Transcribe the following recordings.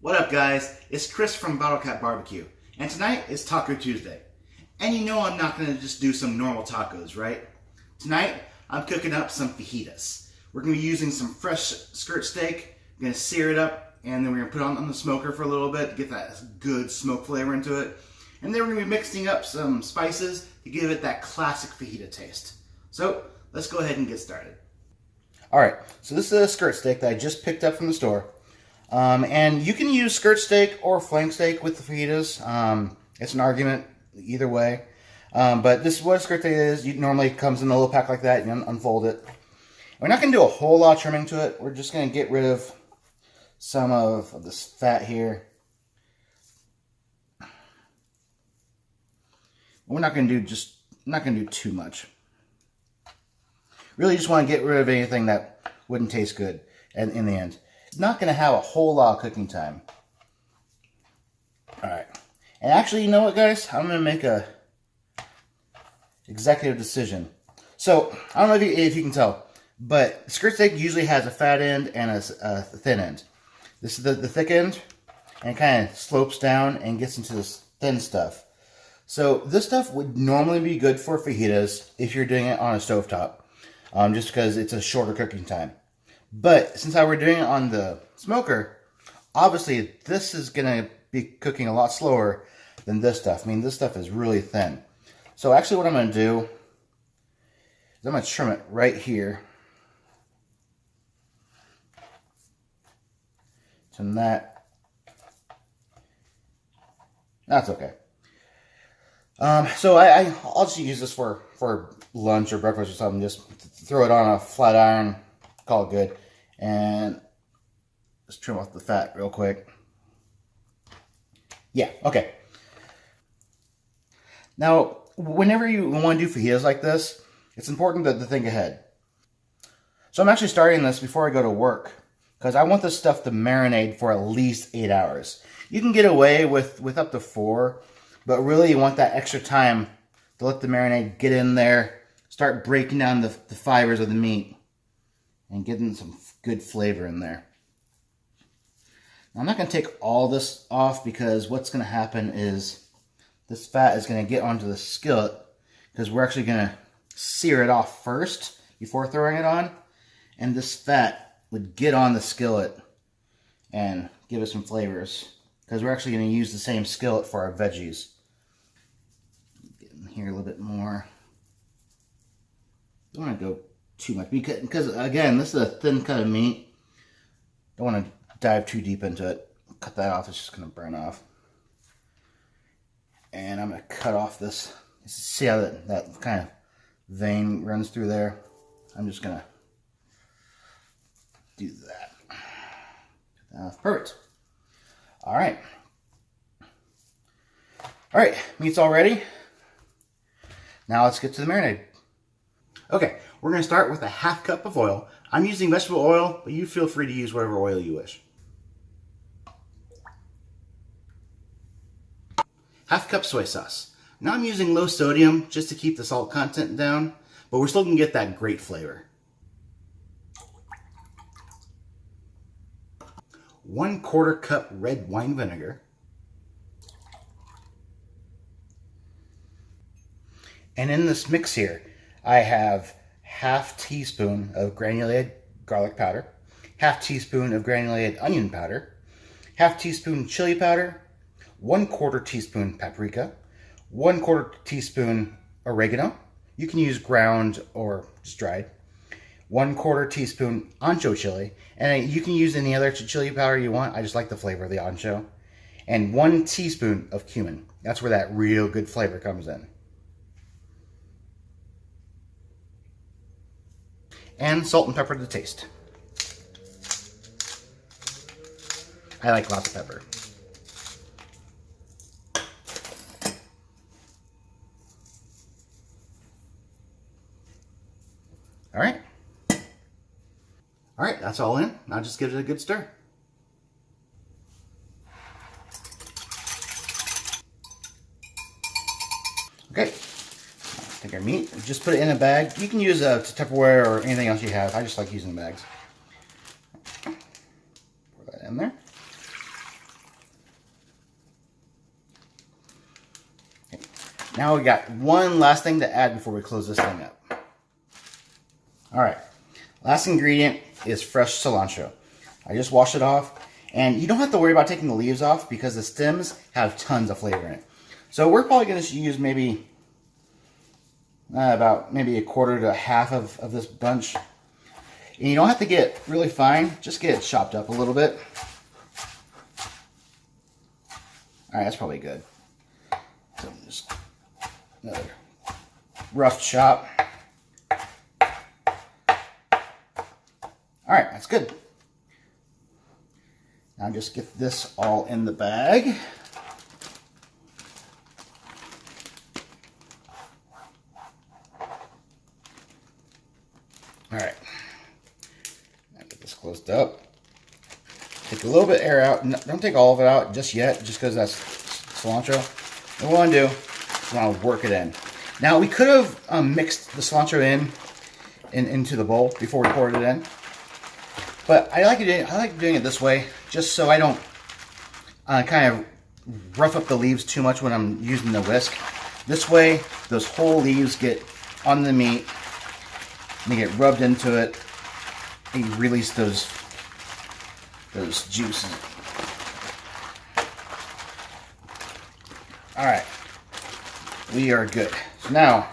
What up, guys? It's Chris from Bottle Cap Barbecue, and tonight is Taco Tuesday. And you know I'm not going to just do some normal tacos, right? Tonight, I'm cooking up some fajitas. We're going to be using some fresh skirt steak. We're going to sear it up, and then we're going to put it on the smoker for a little bit to get that good smoke flavor into it. And then we're going to be mixing up some spices to give it that classic fajita taste. So, let's go ahead and get started. Alright, so this is a skirt steak that I just picked up from the store. And you can use skirt steak or flank steak with the fajitas. It's an argument either way. But this is what a skirt steak is. It normally comes in a little pack like that. You unfold it. We're not going to do a whole lot of trimming to it. We're just going to get rid of some of this fat here. We're not going to do too much. Really just want to get rid of anything that wouldn't taste good in the end. It's not going to have a whole lot of cooking time. Alright. And actually, you know what, guys? I'm going to make a executive decision. So, I don't know if you can tell, but skirt steak usually has a fat end and a thin end. This is the thick end, and it kind of slopes down and gets into this thin stuff. So, this stuff would normally be good for fajitas if you're doing it on a stovetop, just because it's a shorter cooking time. But since we're doing it on the smoker, obviously this is going to be cooking a lot slower than this stuff. I mean, this stuff is really thin. So actually what I'm going to do is I'm going to trim it right here. Trim that. That's okay. So I'll just use this for lunch or breakfast or something. Just throw it on a flat iron. Call it good, and just trim off the fat real quick. Yeah, okay. Now, whenever you want to do fajitas like this, it's important to think ahead. So I'm actually starting this before I go to work, because I want this stuff to marinate for at least 8 hours. You can get away with up to 4, but really you want that extra time to let the marinade get in there, start breaking down the fibers of the meat, and getting some good flavor in there. Now, I'm not going to take all this off because what's going to happen is this fat is going to get onto the skillet because we're actually going to sear it off first before throwing it on. And this fat would get on the skillet and give us some flavors because we're actually going to use the same skillet for our veggies. Get in here a little bit more. Don't want to go too much because again, this is a thin cut of meat. Don't want to dive too deep into it. Cut that off. It's just going to burn off. And I'm going to cut off this. See how that kind of vein runs through there? I'm just going to do that. Perfect. All right. All right. Meat's all ready. Now let's get to the marinade. Okay, we're going to start with a ½ cup of oil. I'm using vegetable oil, but you feel free to use whatever oil you wish. ½ cup soy sauce. Now I'm using low sodium just to keep the salt content down, but we're still going to get that great flavor. 1/4 cup red wine vinegar. And in this mix here, I have ½ teaspoon of granulated garlic powder, ½ teaspoon of granulated onion powder, ½ teaspoon chili powder, 1/4 teaspoon paprika, 1/4 teaspoon oregano. You can use ground or just dried. 1/4 teaspoon ancho chili, and you can use any other chili powder you want. I just like the flavor of the ancho. And 1 teaspoon of cumin. That's where that real good flavor comes in. And salt and pepper to taste. I like lots of pepper. All right. All right, that's all in. Now just give it a good stir. Okay. Take our meat, just put it in a bag. You can use a Tupperware or anything else you have. I just like using bags. Pour that in there. Now we got one last thing to add before we close this thing up. All right, last ingredient is fresh cilantro. I just washed it off, and you don't have to worry about taking the leaves off because the stems have tons of flavor in it. So we're probably going to use maybe about a quarter to a half of this bunch. And you don't have to get it really fine, just get it chopped up a little bit. All right, that's probably good. So just another rough chop. All right, that's good. Now just get this all in the bag. All right, now get this closed up. Take a little bit of air out. Don't take all of it out just yet, just because that's cilantro. What we want to do is we want to work it in. Now we could have mixed the cilantro into the bowl before we poured it in, but I like doing it this way, just so I don't kind of rough up the leaves too much when I'm using the whisk. This way, those whole leaves get on the meat. They get rubbed into it, and you release those juices. All right, we are good. So now,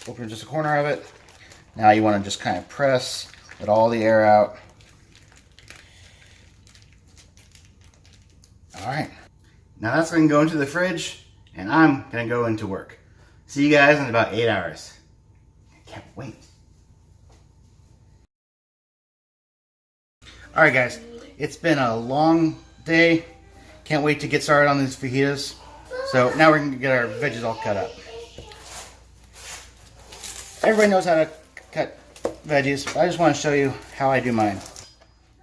open just a corner of it. Now you want to just kind of press, let all the air out. All right, now that's going to go into the fridge, and I'm going to go into work. See you guys in about 8 hours. Can't wait. All right, guys, it's been a long day. Can't wait to get started on these fajitas. So now we're gonna get our veggies all cut up. Everybody knows how to cut veggies, but I just want to show you how I do mine.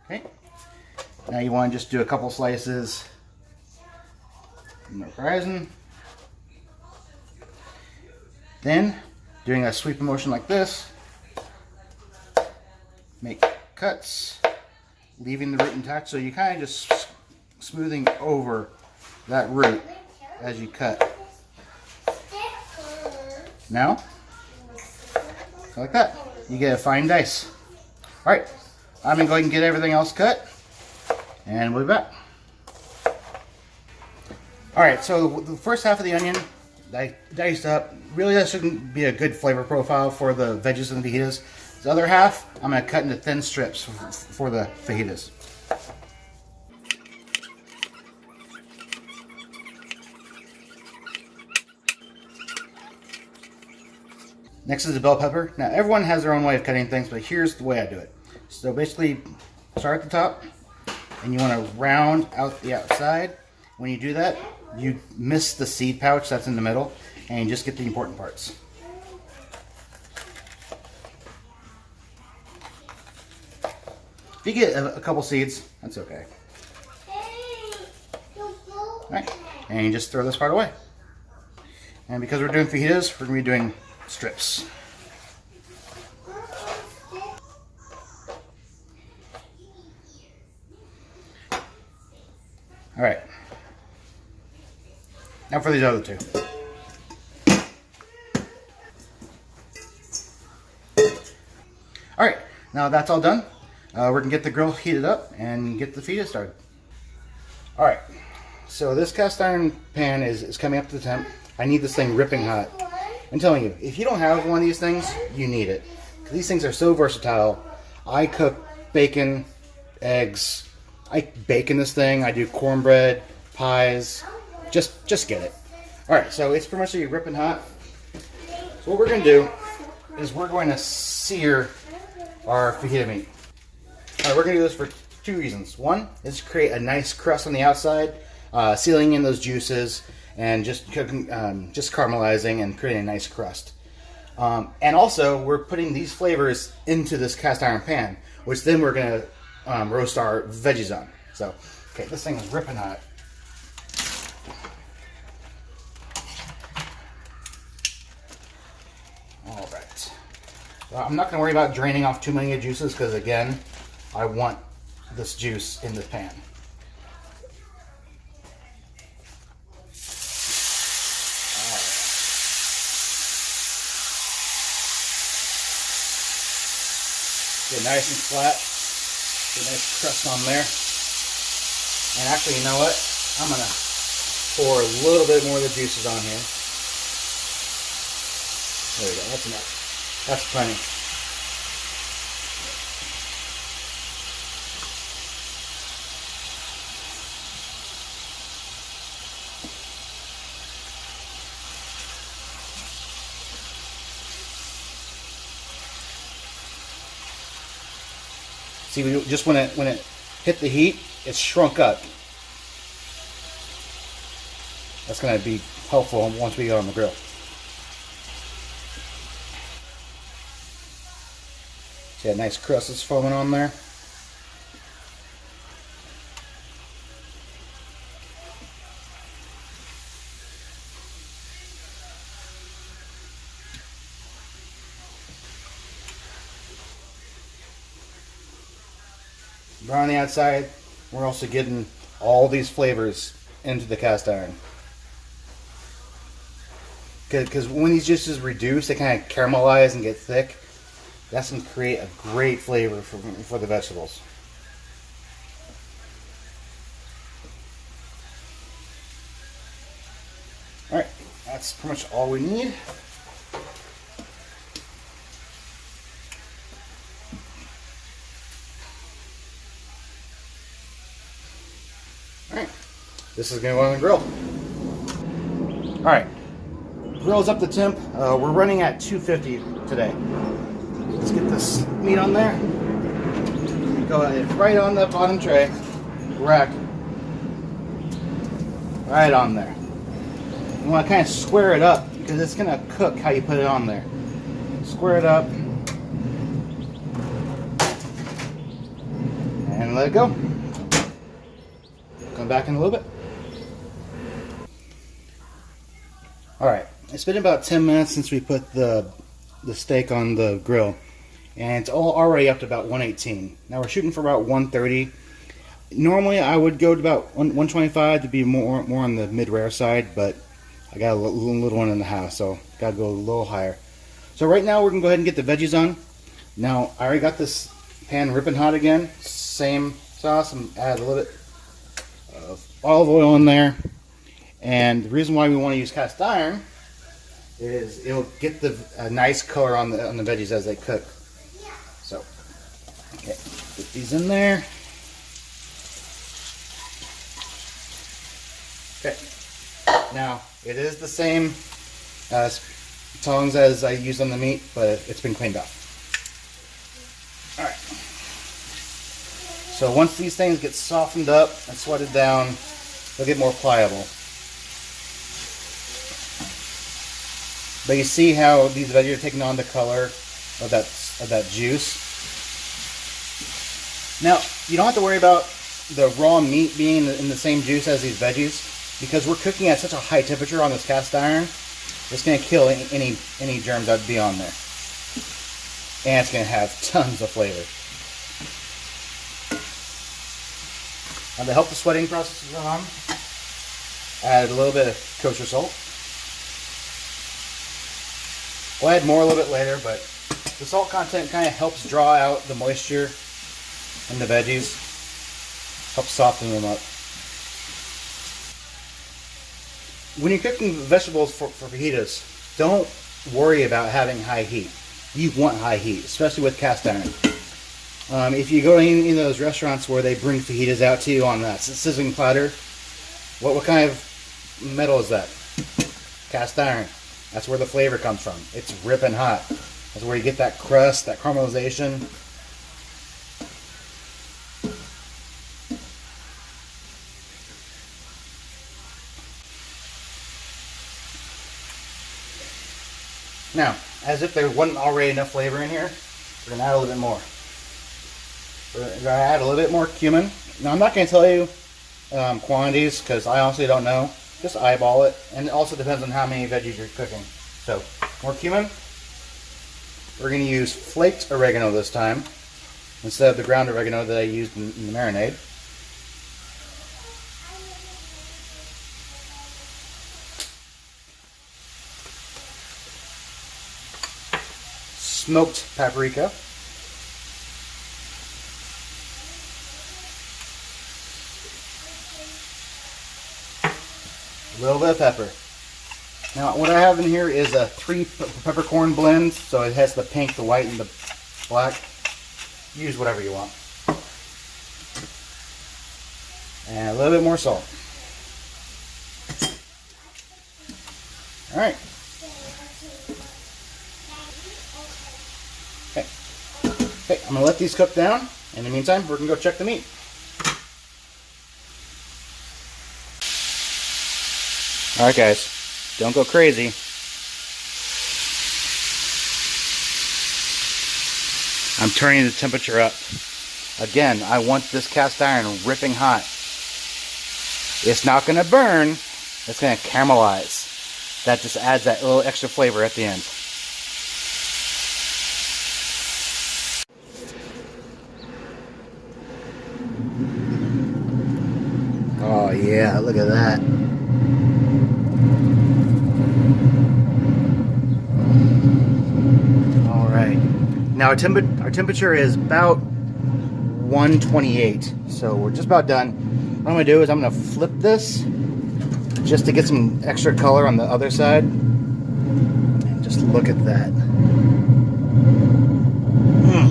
Okay. Now you want to just do a couple slices in the horizon. Then, doing a sweep motion like this, make cuts, leaving the root intact. So you kind of just smoothing over that root as you cut. Now, like that, you get a fine dice. All right, I'm gonna go ahead and get everything else cut, and we'll be back. All right, so the first half of the onion, I diced up. Really, that shouldn't be a good flavor profile for the veggies and the fajitas. The other half, I'm going to cut into thin strips for the fajitas. Next is the bell pepper. Now, everyone has their own way of cutting things, but here's the way I do it. So basically, start at the top, and you want to round out the outside. When you do that, you miss the seed pouch that's in the middle, and you just get the important parts. If you get a couple seeds, that's okay. All right, and you just throw this part away. And because we're doing fajitas, we're going to be doing strips. All right. Now for these other two. All right, now that's all done. We're gonna get the grill heated up and get the fajita started. All right, so this cast iron pan is coming up to the temp. I need this thing ripping hot. I'm telling you, if you don't have one of these things, you need it. These things are so versatile. I cook bacon, eggs. I bake in this thing. I do cornbread, pies. Just get it. All right, so it's pretty much ripping hot. So what we're gonna do is we're going to sear our fajita meat. All right, we're gonna do this for two reasons. One is to create a nice crust on the outside, sealing in those juices and just cooking, just caramelizing and creating a nice crust. And also, we're putting these flavors into this cast iron pan, which then we're gonna roast our veggies on. So, okay, this thing is ripping hot. All right. So I'm not gonna worry about draining off too many juices because again, I want this juice in the pan. All right. Get nice and flat. Get a nice crust on there. And actually, you know what? I'm going to pour a little bit more of the juices on here. There we go. That's enough. That's plenty. See, just when it hit the heat, it shrunk up. That's going to be helpful once we get on the grill. See that nice crust that's forming on there? Brown on the outside, we're also getting all these flavors into the cast iron. Because when these juices reduce, they kind of caramelize and get thick. That's going to create a great flavor for the vegetables. Alright, that's pretty much all we need. Alright, this is going to go on the grill. Alright, grill's up to temp. We're running at 250 today. Let's get this meat on there. Go right on the bottom tray. Rack. Right on there. You want to kind of square it up because it's going to cook how you put it on there. Square it up. And let it go. Come back in a little bit. Alright, it's been about 10 minutes since we put the steak on the grill. And it's already up to about 118. Now we're shooting for about 130. Normally I would go to about 125 to be more on the mid-rare side, but I got a little one in the house, so gotta go a little higher. So right now we're gonna go ahead and get the veggies on. Now I already got this pan ripping hot again. Same sauce, and add a little bit of olive oil in there. And the reason why we want to use cast iron is it'll get a nice color on the veggies as they cook. So, okay, put these in there. Okay, now it is the same tongs as I used on the meat, but it's been cleaned off. All right. So once these things get softened up and sweated down, they'll get more pliable. But you see how these veggies are taking on the color of that juice. Now, you don't have to worry about the raw meat being in the same juice as these veggies, because we're cooking at such a high temperature on this cast iron. It's going to kill any germs that would be on there. And it's going to have tons of flavor. Now, to help the sweating process go on, add a little bit of kosher salt. We'll add more a little bit later, but the salt content kind of helps draw out the moisture in the veggies, helps soften them up. When you're cooking vegetables for fajitas, don't worry about having high heat. You want high heat, especially with cast iron. If you go to any of those restaurants where they bring fajitas out to you on that sizzling platter, what kind of metal is that? Cast iron. That's where the flavor comes from. It's ripping hot. That's where you get that crust, that caramelization. Now, as if there wasn't already enough flavor in here, we're going to add a little bit more. We're going to add a little bit more cumin. Now, I'm not going to tell you quantities because I honestly don't know. Just eyeball it, and it also depends on how many veggies you're cooking. So, more cumin. We're going to use flaked oregano this time, instead of the ground oregano that I used in the marinade. Smoked paprika. A little bit of pepper. Now, what I have in here is a 3 peppercorn blends, so it has the pink, the white, and the black. Use whatever you want. And a little bit more salt. All right. Okay. Okay, I'm gonna let these cook down. In the meantime, we're gonna go check the meat. All right, guys, don't go crazy. I'm turning the temperature up. Again, I want this cast iron ripping hot. It's not gonna burn, it's gonna caramelize. That just adds that little extra flavor at the end. Oh yeah, look at that. All right. Now our temperature is about 128, so we're just about done. What I'm gonna do is I'm gonna flip this just to get some extra color on the other side. And just look at that.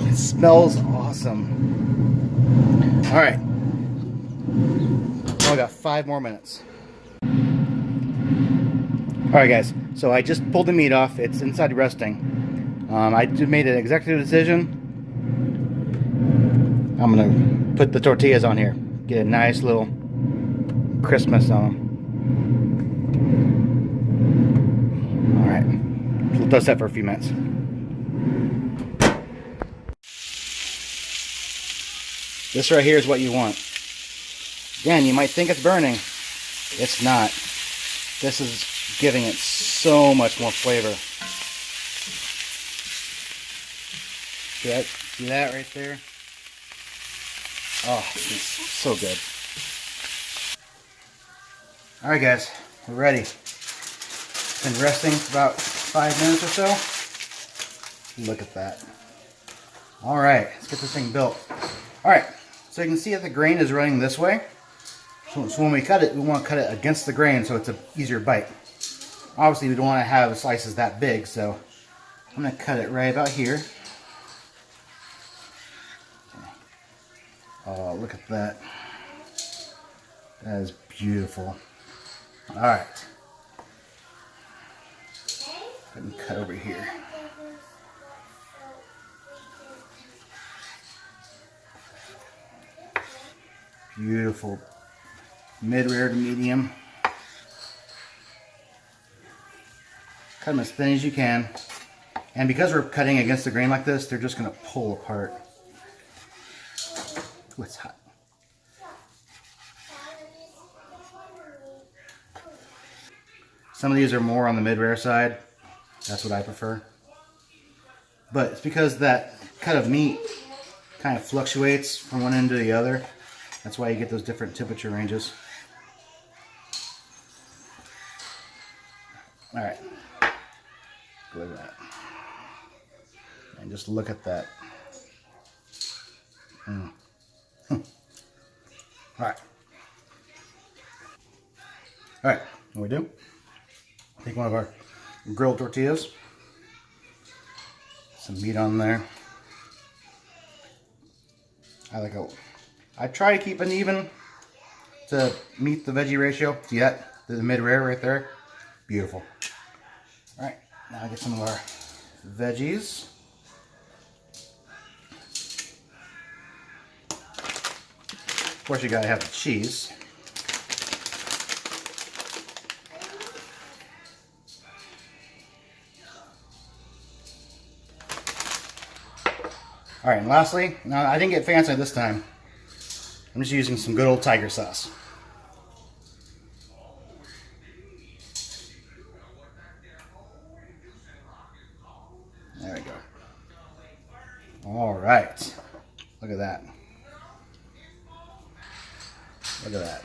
It smells awesome. All right. Only got 5 more minutes. All right, guys. So I just pulled the meat off. It's inside resting. I just made an executive decision. I'm gonna put the tortillas on here. Get a nice little crispness on them. All right. We'll toast that for a few minutes. This right here is what you want. Again, you might think it's burning. It's not. This is giving it so much more flavor. See that right there? Oh, it's so good. Alright guys, we're ready. Been resting for about 5 minutes or so. Look at that. Alright, let's get this thing built. Alright, so you can see that the grain is running this way. So when we cut it, we want to cut it against the grain so it's an easier bite. Obviously we don't want to have slices that big, so I'm going to cut it right about here. Oh, look at that. That is beautiful. Alright. Let me cut over here. Beautiful. Mid-rare to medium. Cut them as thin as you can. And because we're cutting against the grain like this, they're just going to pull apart. Ooh, it's hot. Some of these are more on the mid-rare side. That's what I prefer. But it's because that cut of meat kind of fluctuates from one end to the other. That's why you get those different temperature ranges. All right. Look at that. And just look at that. All right. All right, what we do? Take one of our grilled tortillas, some meat on there. I try to keep it even to meet the veggie ratio. See that? The mid-rare right there? Beautiful. All right, now I get some of our veggies. Of course, you gotta have the cheese. All right, and lastly, now I didn't get fancy this time. I'm just using some good old tiger sauce. There we go. All right, look at that. Look at that.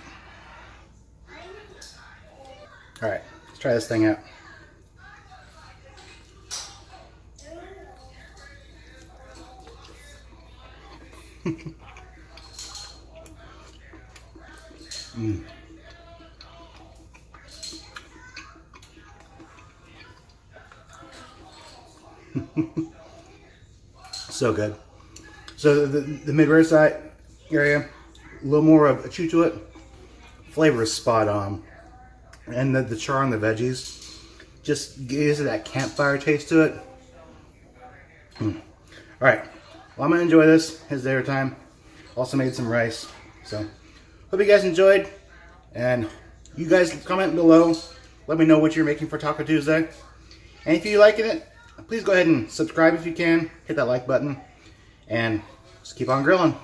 All right, let's try this thing out. So good. So the mid-roast side area, a little more of a chew to it. Flavor is spot on. And the char on the veggies just gives it that campfire taste to it. Alright, well, I'm going to enjoy this. It's dinner time. Also made some rice. So, hope you guys enjoyed. And you guys comment below. Let me know what you're making for Taco Tuesday. And if you like it, please go ahead and subscribe if you can. Hit that like button. And just keep on grilling.